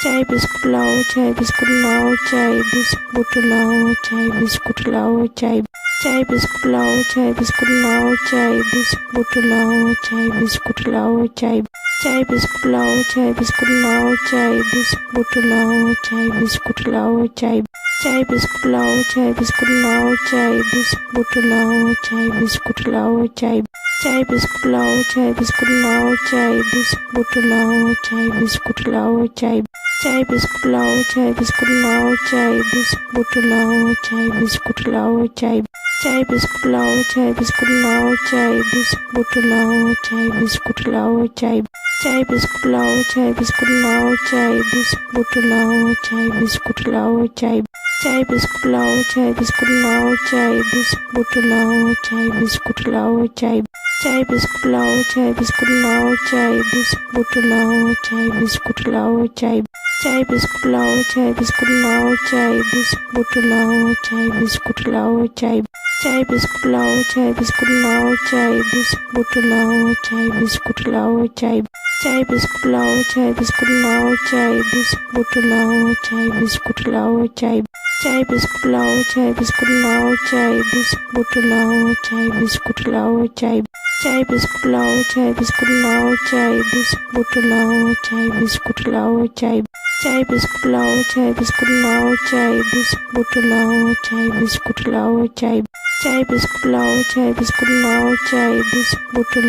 চাই বিস্কুট লাও, চাই বিস্কুট লাও, চাই বিস্কুট লাও, চাই বিস্কুট লাও, চাই চাই বিস্কুট লাও, চাই বিস্কুট লাও, চাই বিস্কুট লাও, চাই বিস্কুট লাও, চাই চাই বিস্কুট লাও, চাই বিস্কুট লাও, চাই বিস্কুট লাও, চাই বিস্কুট লাও, চাই চাই বিস্কুট লাও, চাই বিস্কুট লাও, চাই বিস্কুট লাও, চাই বিস্কুট লাও, চাই চাই বিস্কুট লাও, চাই বিস্কুট লাও, চাই বিস্কুট লাও, চাই বিস্কুট লাও, চাই চাই বিস্কুট লাও, চাই বিস্কুট লাও, চাই বিস্কুট লাও, চাই বিস্কুট লাও, চাই চাই বিস্কুট লাও, চাই বিস্কুট লাও, চাই বিস্কুট লাও, চাই বিস্কুট লাও, চাই চাই বিস্কুট লাও, চাই বিস্কুট লাও, চাই বিস্কুট লাও, চাই বিস্কুট লাও, চাই চাই বিস্কুট লাও, চাই বিস্কুট লাও, চাই বিস্কুট লাও, চাই বিস্কুট লাও, চাই চাই বিস্কুট লাও, চাই বিস্কুট লাও, চাই বিস্কুট লাও, চাই বিস্কুট লাও, চাই চাই বিস্কুট লাও, চাই বিস্কুট লাও, চাই বিস্কুট লাও, চাই বিস্কুট লাও, চাই চাই বিস্কুট লাও, চাই বিস্কুট লাও, চাই বিস্কুট লাও, চাই বিস্কুট লাও, চাই চাই বিস্কুট লাও, চাই বিস্কুট লাও, চাই বিস্কুট লাও, চাই বিস্কুট লাও, চাই চাই বিস্কুট লাও, চাই বিস্কুট লাও, চাই বিস্কুট লাও, চাই বিস্কুট লাও, চাই চাই বিস্কুট লাও, চাই বিস্কুট লাও, চাই বিস্কুট লাও, চাই বিস্কুট লাও, চাই চাই বিস্কুট লাও, চাই বিস্কুট লাও, চাই বিস্কুট লাও, চাই বিস্কুট লাও, চাই চাই বিস্কুট লাও, চাই বিস্কুট লাও, চাই বিস্কুট লাও,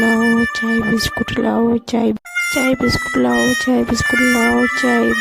চাই বিস্কুট লাও, চাই চাই বিস্কুট লাও, চাই বিস্কুট লাও, চাই বিস্কুট লাও, চাই বিস্কুট লাও, চাই চাই বিস্কুট লাও, চাই বিস্কুট লাও, চাই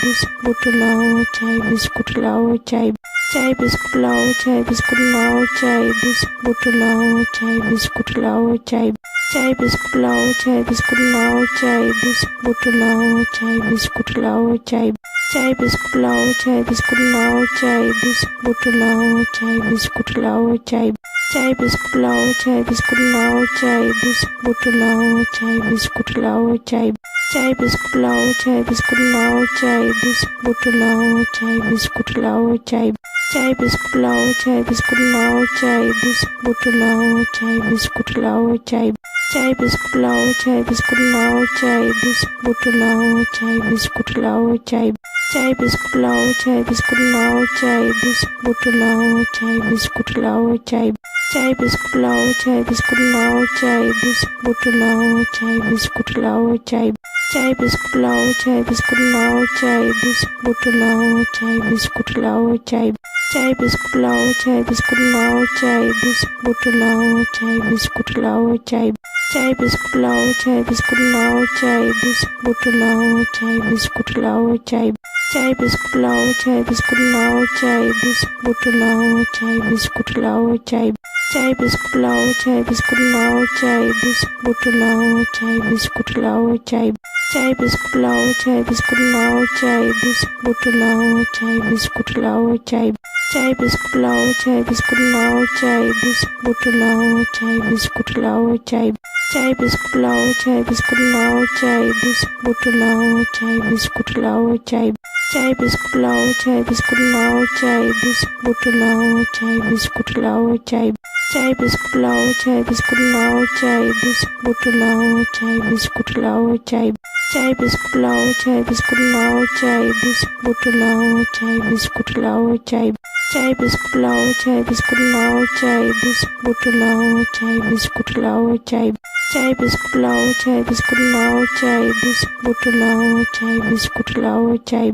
বিস্কুট লাও, চাই বিস্কুট লাও, চাই চাই বিস্কুট লাও, চাই বিস্কুট লাও, চাই বিস্কুট লাও, চাই বিস্কুট লাও, চাই চাই বিস্কুট লাও, চাই বিস্কুট লাও, চাই বিস্কুট লাও, চাই বিস্কুট লাও, চাই চাই বিস্কুট লাও, চাই বিস্কুট লাও, চাই বিস্কুট লাও, চাই বিস্কুট লাও, চাই চাই বিস্কুট লাও, চাই বিস্কুট লাও, চাই বিস্কুট লাও, চাই বিস্কুট লাও, চাই চাই বিস্কুট লাও, চাই বিস্কুট লাও, চাই বিস্কুট লাও, চাই বিস্কুট লাও, চাই চাই বিস্কুট লাও, চাই বিস্কুট লাও, চাই বিস্কুট লাও, চাই বিস্কুট লাও, চাই চাই বিস্কুট লাও, চাই বিস্কুট লাও, চাই বিস্কুট লাও, চাই বিস্কুট লাও, চাই চাই বিস্কুট লাও, চাই বিস্কুট লাও, চাই বিস্কুট লাও, চাই বিস্কুট লাও, চাই চাই বিস্কুট লাও, চাই বিস্কুট লাও, চাই বিস্কুট লাও, চাই বিস্কুট লাও, চাই চাই বিস্কুট লাও, চাই বিস্কুট লাও, চাই বিস্কুট লাও, চাই বিস্কুট লাও, চাই চাই বিস্কুট লাও, চাই বিস্কুট লাও, চাই বিস্কুট লাও, চাই বিস্কুট লাও, চাই চাই বিস্কুট লাও, চাই বিস্কুট লাও, চাই বিস্কুট লাও, চাই বিস্কুট লাও, চাই চাই বিস্কুট লাও, চাই বিস্কুট লাও, চাই বিস্কুট লাও, চাই বিস্কুট লাও, চাই চাই বিস্কুট লাও, চাই বিস্কুট লাও, চাই বিস্কুট লাও, চাই বিস্কুট লাও, চাই চাই বিস্কুট লাও, চাই বিস্কুট লাও, চাই বিস্কুট লাও, চাই বিস্কুট লাও, চাই চাই বিস্কুট লাও, চাই বিস্কুট লাও, চাই বিস্কুট লাও, চাই বিস্কুট লাও, চাই চাই বিস্কুট লাও, চাই বিস্কুট লাও, চাই বিস্কুট লাও, চাই বিস্কুট লাও, চাই চাই বিস্কুট লাও, চাই বিস্কুট লাও, চাই বিস্কুট লাও, চাই বিস্কুট লাও, চাই চাই বিস্কুট লাও, চাই বিস্কুট লাও, চাই বিস্কুট লাও, চাই বিস্কুট লাও, চাই চাই বিস্কুট লাও, চাই বিস্কুট লাও, চাই বিস্কুট লাও, চাই বিস্কুট লাও, চাই চাই বিস্কুট লাও, চাই বিস্কুট লাও, চাই বিস্কুট লাও, চাই বিস্কুট লাও, চাই